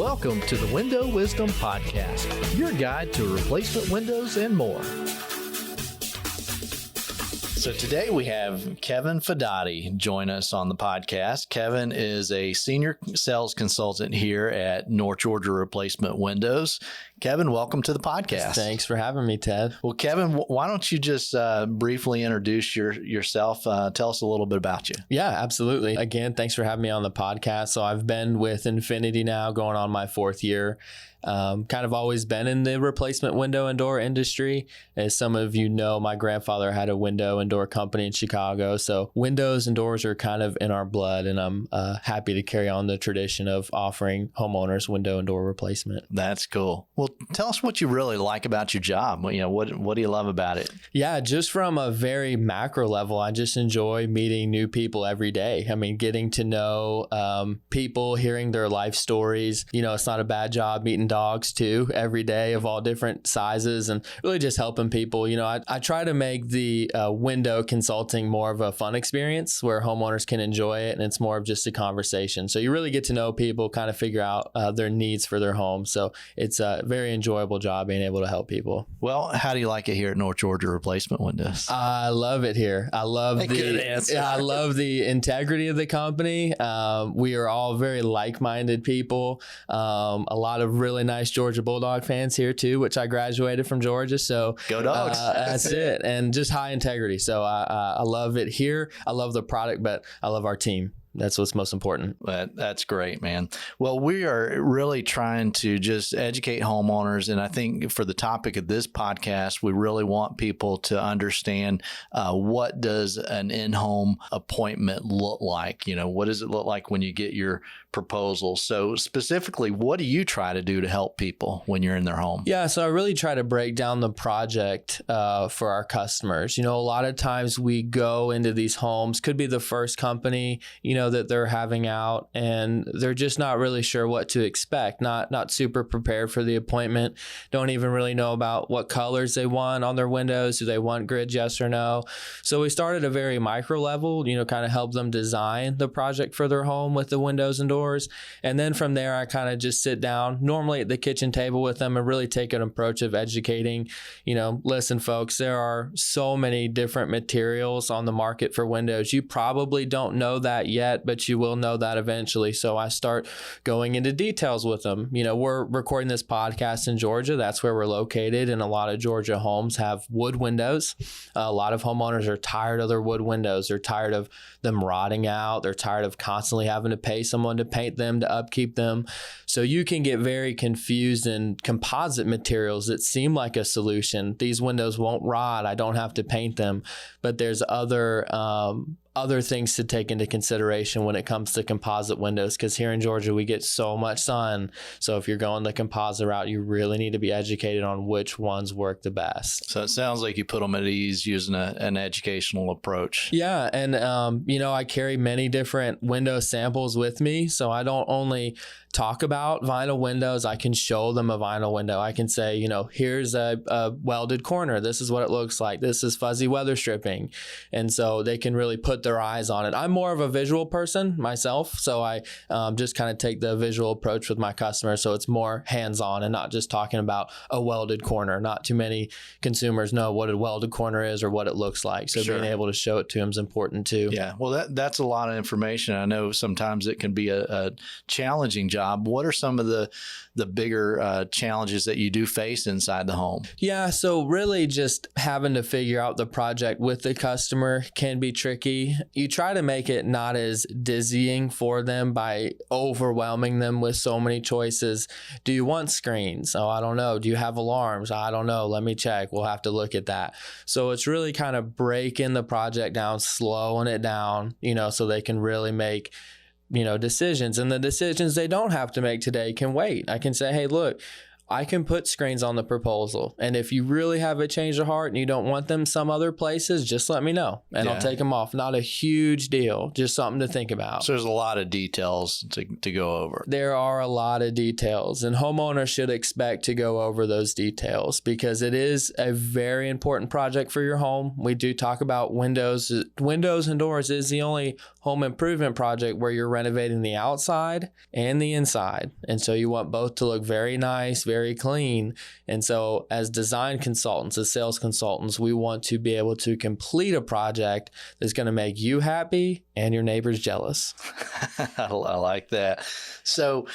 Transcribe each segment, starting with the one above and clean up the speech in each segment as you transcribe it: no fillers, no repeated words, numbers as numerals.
Welcome to the Window Wisdom Podcast, your guide to replacement windows and more. So today we have Kevin Fidati join us on the podcast. Kevin is a senior sales consultant here at North Georgia Replacement Windows. Kevin, welcome to the podcast. Thanks for having me, Ted. Well, Kevin, why don't you just briefly introduce yourself? Tell us a little bit about you. Yeah, absolutely. Again, thanks for having me on the podcast. So I've been with Infinity now going on my fourth year. Kind of always been in the replacement window and door industry. As some of you know, my grandfather had a window and door company in Chicago. So windows and doors are kind of in our blood, and I'm happy to carry on the tradition of offering homeowners window and door replacement. That's cool. Well, tell us what you really like about your job. What do you love about it? Yeah, just from a very macro level, I just enjoy meeting new people every day. I mean, getting to know people, hearing their life stories. You know, it's not a bad job meeting dogs too every day of all different sizes, and really just helping people. You know, I try to make the window consulting more of a fun experience where homeowners can enjoy it, and it's more of just a conversation. So you really get to know people, kind of figure out their needs for their home. So it's a very enjoyable job being able to help people. Well, how do you like it here at North Georgia Replacement Windows? I love it here. I love I love the integrity of the company. We are all very like-minded people. A lot of really nice Georgia Bulldog fans here too, which I graduated from Georgia. So go Dogs. That's it. And just high integrity. So I love it here. I love the product, but I love our team. That's what's most important. That's great, man. Well, we are really trying to just educate homeowners. And I think for the topic of this podcast, we really want people to understand what does an in-home appointment look like? You know, what does it look like when you get your proposal? So specifically, what do you try to do to help people when you're in their home? Yeah, so I really try to break down the project for our customers. You know, a lot of times we go into these homes, could be the first company, you know, that they're having out, and they're just not really sure what to expect, not super prepared for the appointment, don't even really know about what colors they want on their windows. Do they want grids, yes or no? So we started a very micro level, you know, kind of help them design the project for their home with the windows and doors. And then from there, I kind of just sit down normally at the kitchen table with them and really take an approach of educating, you know, listen, folks, there are so many different materials on the market for windows. You probably don't know that yet, but you will know that eventually. So I start going into details with them. You know, we're recording this podcast in Georgia. That's where we're located. And a lot of Georgia homes have wood windows. A lot of homeowners are tired of their wood windows. They're tired of them rotting out. They're tired of constantly having to pay someone to paint them, to upkeep them. So you can get very confused in composite materials that seem like a solution. These windows won't rot. I don't have to paint them. But there's other things to take into consideration when it comes to composite windows, because here in Georgia we get so much sun. So if you're going the composite route, you really need to be educated on which ones work the best. So it sounds like you put them at ease using an educational approach. Yeah, and you know, I carry many different window samples with me, so I don't only talk about vinyl windows. I can show them a vinyl window. I can say, you know, here's a welded corner. This is what it looks like. This is fuzzy weather stripping, and so they can really put their eyes on it. I'm more of a visual person myself, so I just kind of take the visual approach with my customers, so it's more hands-on and not just talking about a welded corner. Not too many consumers know what a welded corner is or what it looks like, so Sure. being able to show it to them is important too. Yeah, well, that's a lot of information. I know sometimes it can be a challenging job. What are some of the bigger challenges that you do face inside the home? Yeah, so really just having to figure out the project with the customer can be tricky. You try to make it not as dizzying for them by overwhelming them with so many choices. Do you want screens? Oh, I don't know. Do you have alarms? I don't know. Let me check. We'll have to look at that. So it's really kind of breaking the project down, slowing it down, you know, so they can really make, you know, decisions. And the decisions they don't have to make today can wait. I can say, hey, look, I can put screens on the proposal. And if you really have a change of heart and you don't want them some other places, just let me know and I'll take them off. Not a huge deal, just something to think about. So there's a lot of details to go over. There are a lot of details, and homeowners should expect to go over those details because it is a very important project for your home. We do talk about windows. Windows and doors is the only home improvement project where you're renovating the outside and the inside. And so you want both to look very nice, very clean. And so as design consultants, as sales consultants, we want to be able to complete a project that's going to make you happy and your neighbors jealous. I like that. So,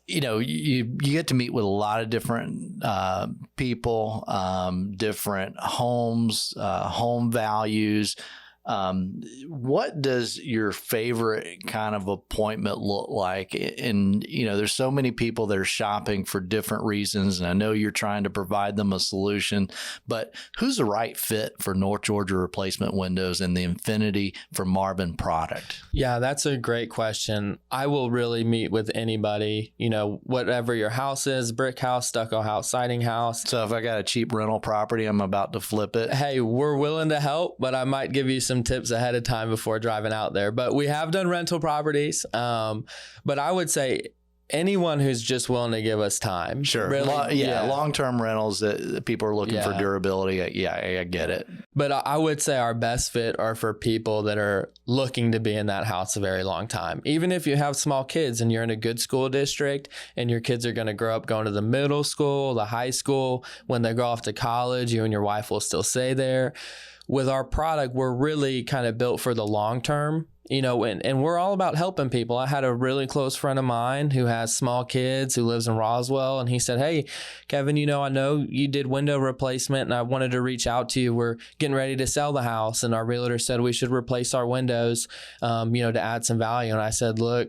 you get to meet with a lot of different people, different homes, home values. What does your favorite kind of appointment look like? And, there's so many people that are shopping for different reasons. And I know you're trying to provide them a solution, but who's the right fit for North Georgia replacement windows and the Infinity for Marvin product? Yeah, that's a great question. I will really meet with anybody, whatever your house is, brick house, stucco house, siding house. So if I got a cheap rental property, I'm about to flip it. Hey, we're willing to help, but I might give you some tips ahead of time before driving out there. But we have done rental properties. But I would say anyone who's just willing to give us time. Sure. Really, Long-term rentals that people are looking for durability. I get it. But I would say our best fit are for people that are looking to be in that house a very long time. Even if you have small kids and you're in a good school district and your kids are going to grow up going to the middle school, the high school, when they go off to college, you and your wife will still stay there. With our product, we're really kind of built for the long term. And we're all about helping people. I had a really close friend of mine who has small kids who lives in Roswell. And he said, "Hey, Kevin, I know you did window replacement and I wanted to reach out to you. We're getting ready to sell the house. And our realtor said we should replace our windows, to add some value." And I said, "Look,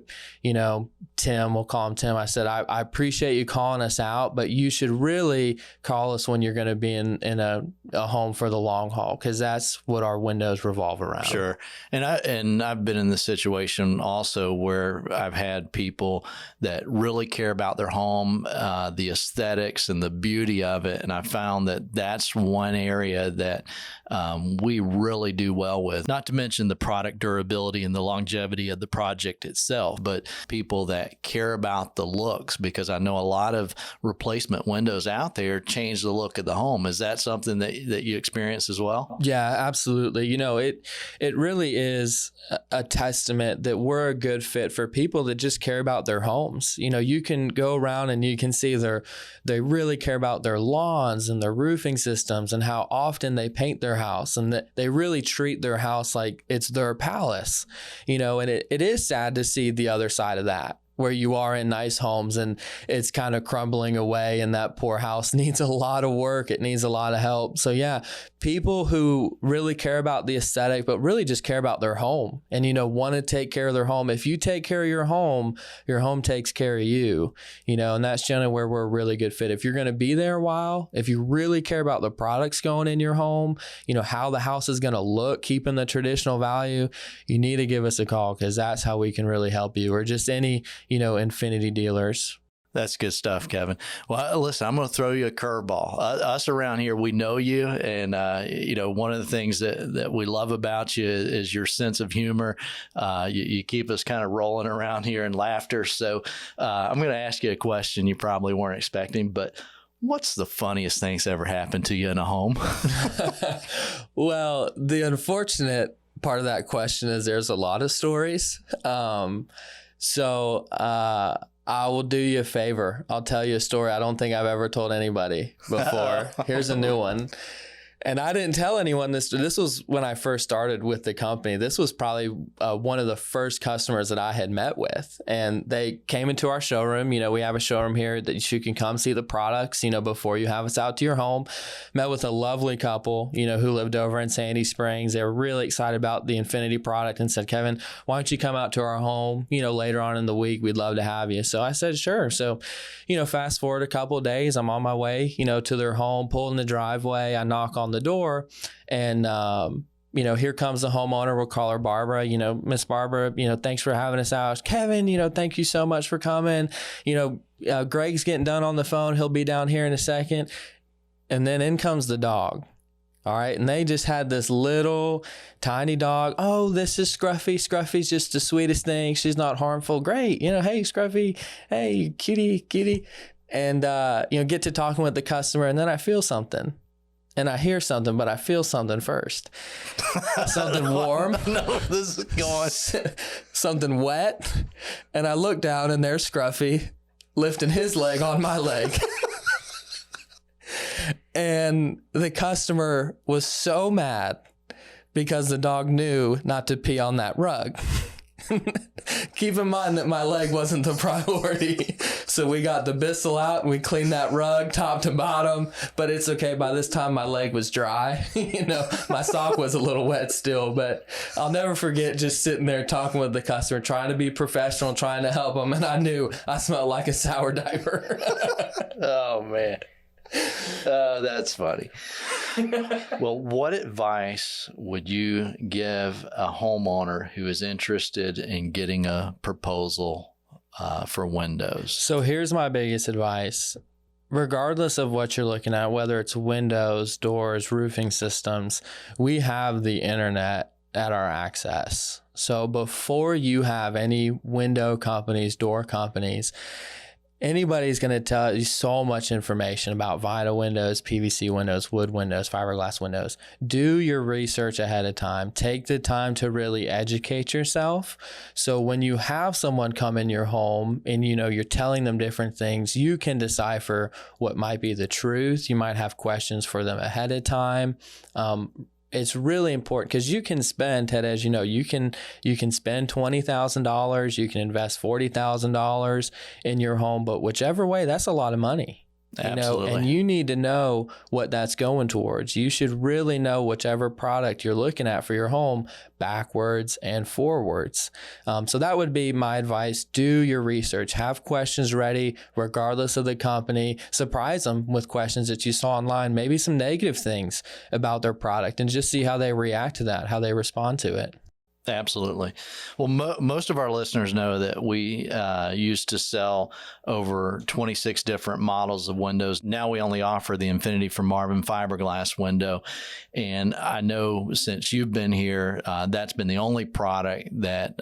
Tim, we'll call him Tim. I said, I appreciate you calling us out, but you should really call us when you're going to be in a home for the long haul, because that's what our windows revolve around." Sure. And I've been in this situation also where I've had people that really care about their home, the aesthetics and the beauty of it. And I found that that's one area that we really do well with, not to mention the product durability and the longevity of the project itself, but people that care about the looks, because I know a lot of replacement windows out there change the look of the home. Is that something that you experience as well? Yeah, absolutely. It really is a testament that we're a good fit for people that just care about their homes. You can go around and you can see they really care about their lawns and their roofing systems and how often they paint their house, and that they really treat their house like it's their palace, and it is sad to see the other side of that, where you are in nice homes and it's kind of crumbling away and that poor house needs a lot of work. It needs a lot of help. So yeah, people who really care about the aesthetic, but really just care about their home and, want to take care of their home. If you take care of your home takes care of you, and that's generally where we're a really good fit. If you're going to be there a while, if you really care about the products going in your home, how the house is going to look, keeping the traditional value, you need to give us a call, because that's how we can really help you, or just any Infinity dealers. That's good stuff, Kevin. Well, listen, I'm going to throw you a curveball. Us around here, we know you. And, one of the things that we love about you is your sense of humor. You keep us kind of rolling around here in laughter. So I'm going to ask you a question you probably weren't expecting, but what's the funniest thing that's ever happened to you in a home? Well, the unfortunate part of that question is there's a lot of stories. So I will do you a favor. I'll tell you a story I don't think I've ever told anybody before. Here's a new one. And I didn't tell anyone this. This was when I first started with the company. This was probably one of the first customers that I had met with. And they came into our showroom. We have a showroom here that you can come see the products, before you have us out to your home. Met with a lovely couple, who lived over in Sandy Springs. They were really excited about the Infinity product and said, "Kevin, why don't you come out to our home, later on in the week? We'd love to have you." So I said, "Sure." So, fast forward a couple of days, I'm on my way, to their home, pull in the driveway. I knock on the door, and here comes the homeowner. We'll call her Barbara. Miss Barbara, thanks for having us out. Kevin, thank you so much for coming. Greg's getting done on the phone. He'll be down here in a second. And then in comes the dog. All right. And they just had this little tiny dog. Oh, this is Scruffy. Scruffy's just the sweetest thing. She's not harmful. Great. Hey, Scruffy. Hey, kitty. And, get to talking with the customer. And then I feel something. And I hear something, but I feel something first. Something warm. No, this is going. Something wet. And I look down and there's Scruffy lifting his leg on my leg. And the customer was so mad because the dog knew not to pee on that rug. Keep in mind that my leg wasn't the priority. So we got the Bissell out and we cleaned that rug top to bottom, but it's okay. By this time my leg was dry. My sock was a little wet still, but I'll never forget just sitting there talking with the customer, trying to be professional, trying to help them. And I knew I smelled like a sour diaper. Oh, man. Oh, that's funny. Well, what advice would you give a homeowner who is interested in getting a proposal for windows? So here's my biggest advice. Regardless of what you're looking at, whether it's windows, doors, roofing systems, we have the internet at our access. So before you have any window companies, door companies, anybody's going to tell you so much information about vinyl windows, PVC windows, wood windows, fiberglass windows. Do your research ahead of time. Take the time to really educate yourself. So when you have someone come in your home and, you're telling them different things, you can decipher what might be the truth. You might have questions for them ahead of time. It's really important because you can spend, Ted, as you know, you can spend $20,000, you can invest $40,000 in your home, but whichever way, that's a lot of money. Absolutely. And you need to know what that's going towards. You should really know whichever product you're looking at for your home backwards and forwards. So that would be my advice. Do your research. Have questions ready, regardless of the company. Surprise them with questions that you saw online, maybe some negative things about their product, and just see how they react to that, how they respond to it. Absolutely. Well, most of our listeners know that we used to sell over 26 different models of windows. Now we only offer the Infinity from Marvin fiberglass window. And I know since you've been here, that's been the only product that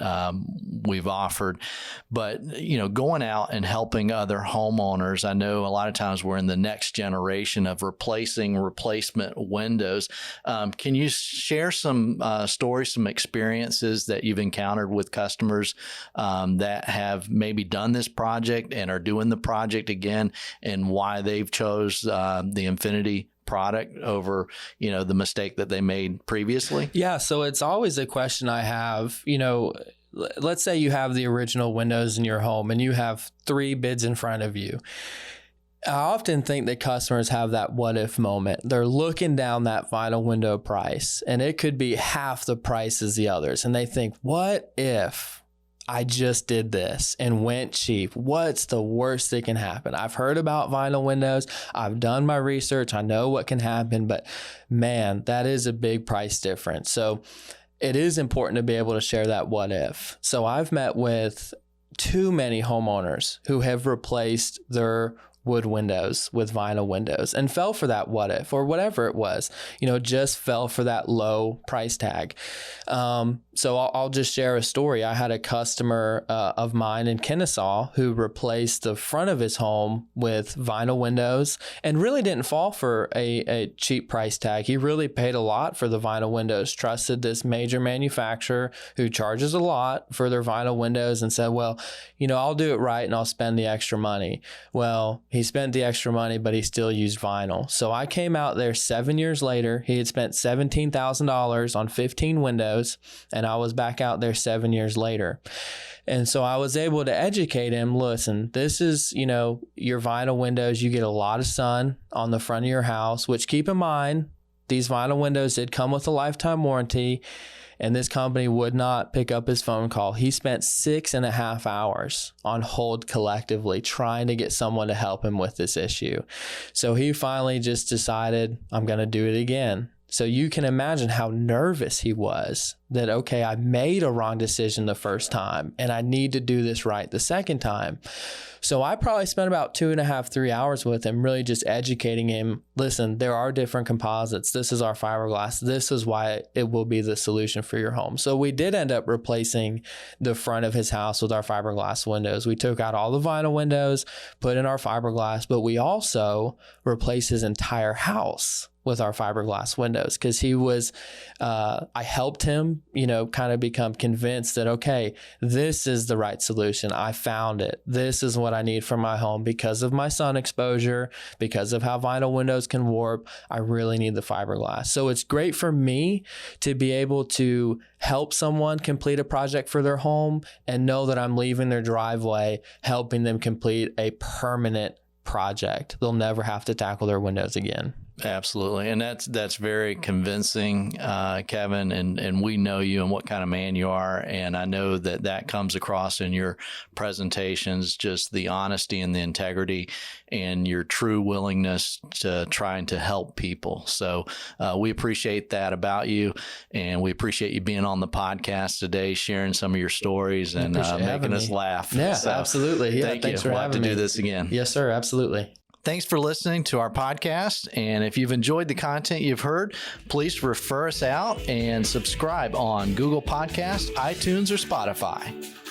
we've offered. But, going out and helping other homeowners, I know a lot of times we're in the next generation of replacement windows. Can you share some stories, some experiences that you've encountered with customers that have maybe done this project and are doing the project again, and why they've chose the Infinity product over, the mistake that they made previously? Yeah. So it's always a question I have, let's say you have the original windows in your home and you have 3 bids in front of you. I often think that customers have that what if moment. They're looking down that vinyl window price and it could be half the price as the others. And they think, what if I just did this and went cheap? What's the worst that can happen? I've heard about vinyl windows. I've done my research. I know what can happen, but man, that is a big price difference. So it is important to be able to share that what if. So I've met with too many homeowners who have replaced their wood windows with vinyl windows and fell for that what if, or whatever it was, just fell for that low price tag. So I'll just share a story. I had a customer of mine in Kennesaw who replaced the front of his home with vinyl windows and really didn't fall for a cheap price tag. He really paid a lot for the vinyl windows, trusted this major manufacturer who charges a lot for their vinyl windows, and said, well, I'll do it right and I'll spend the extra money. Well, he spent the extra money, but he still used vinyl. So I came out there 7 years later. He had spent $17,000 on 15 windows, and I was back out there 7 years later. And so I was able to educate him. Listen, this is, your vinyl windows. You get a lot of sun on the front of your house, which, keep in mind, these vinyl windows did come with a lifetime warranty, and this company would not pick up his phone call. He spent 6.5 hours on hold collectively trying to get someone to help him with this issue. So he finally just decided, I'm going to do it again. So you can imagine how nervous he was that, okay, I made a wrong decision the first time and I need to do this right the second time. So I probably spent about 2.5, 3 hours with him, really just educating him. Listen, there are different composites. This is our fiberglass. This is why it will be the solution for your home. So we did end up replacing the front of his house with our fiberglass windows. We took out all the vinyl windows, put in our fiberglass, but we also replaced his entire house with our fiberglass windows because he was, I helped him, kind of become convinced that, okay, this is the right solution. I found it. This is what I need for my home because of my sun exposure, because of how vinyl windows can warp. I really need the fiberglass. So it's great for me to be able to help someone complete a project for their home and know that I'm leaving their driveway, helping them complete a permanent project. They'll never have to tackle their windows again. Absolutely. And that's very convincing, Kevin, and we know you and what kind of man you are. And I know that comes across in your presentations, just the honesty and the integrity and your true willingness to trying to help people. So we appreciate that about you, and we appreciate you being on the podcast today, sharing some of your stories and making us laugh. Yeah, so, absolutely. Yeah, thanks for having me. We'll have to do this again. Yes, sir. Absolutely. Thanks for listening to our podcast. And if you've enjoyed the content you've heard, please refer us out and subscribe on Google Podcasts, iTunes, or Spotify.